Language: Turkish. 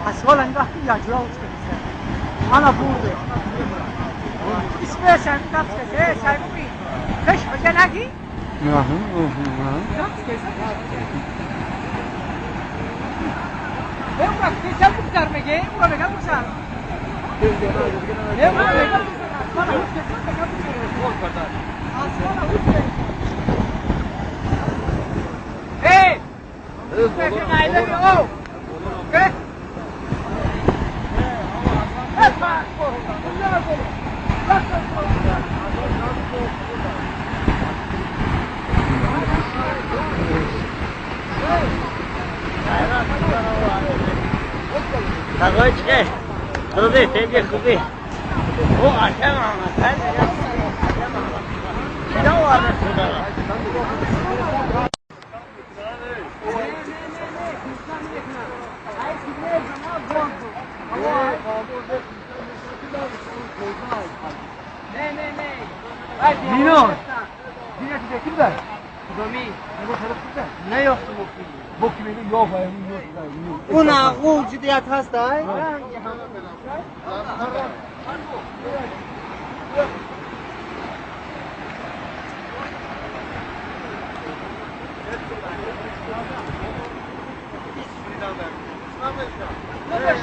حسوالا نگاهی یا جواب کنید. أنا بوده. اسمه شايف نفسك إيه شايفني؟ كش بجناقي؟ إيه وراك في جنب كرمجي؟ وراك جنب سار. إيه وراك جنب إيه؟ لكن عايزين يقول. إيه؟ Takoy çıkar. Tabii teyze kubi. O aşağı ama sen de ne var şurada? Nino. Yine gidelim de. Domi. Ne yoktu bu? Bu kimi yok ayağım yok. Buna o ciddiyet hasta. Ne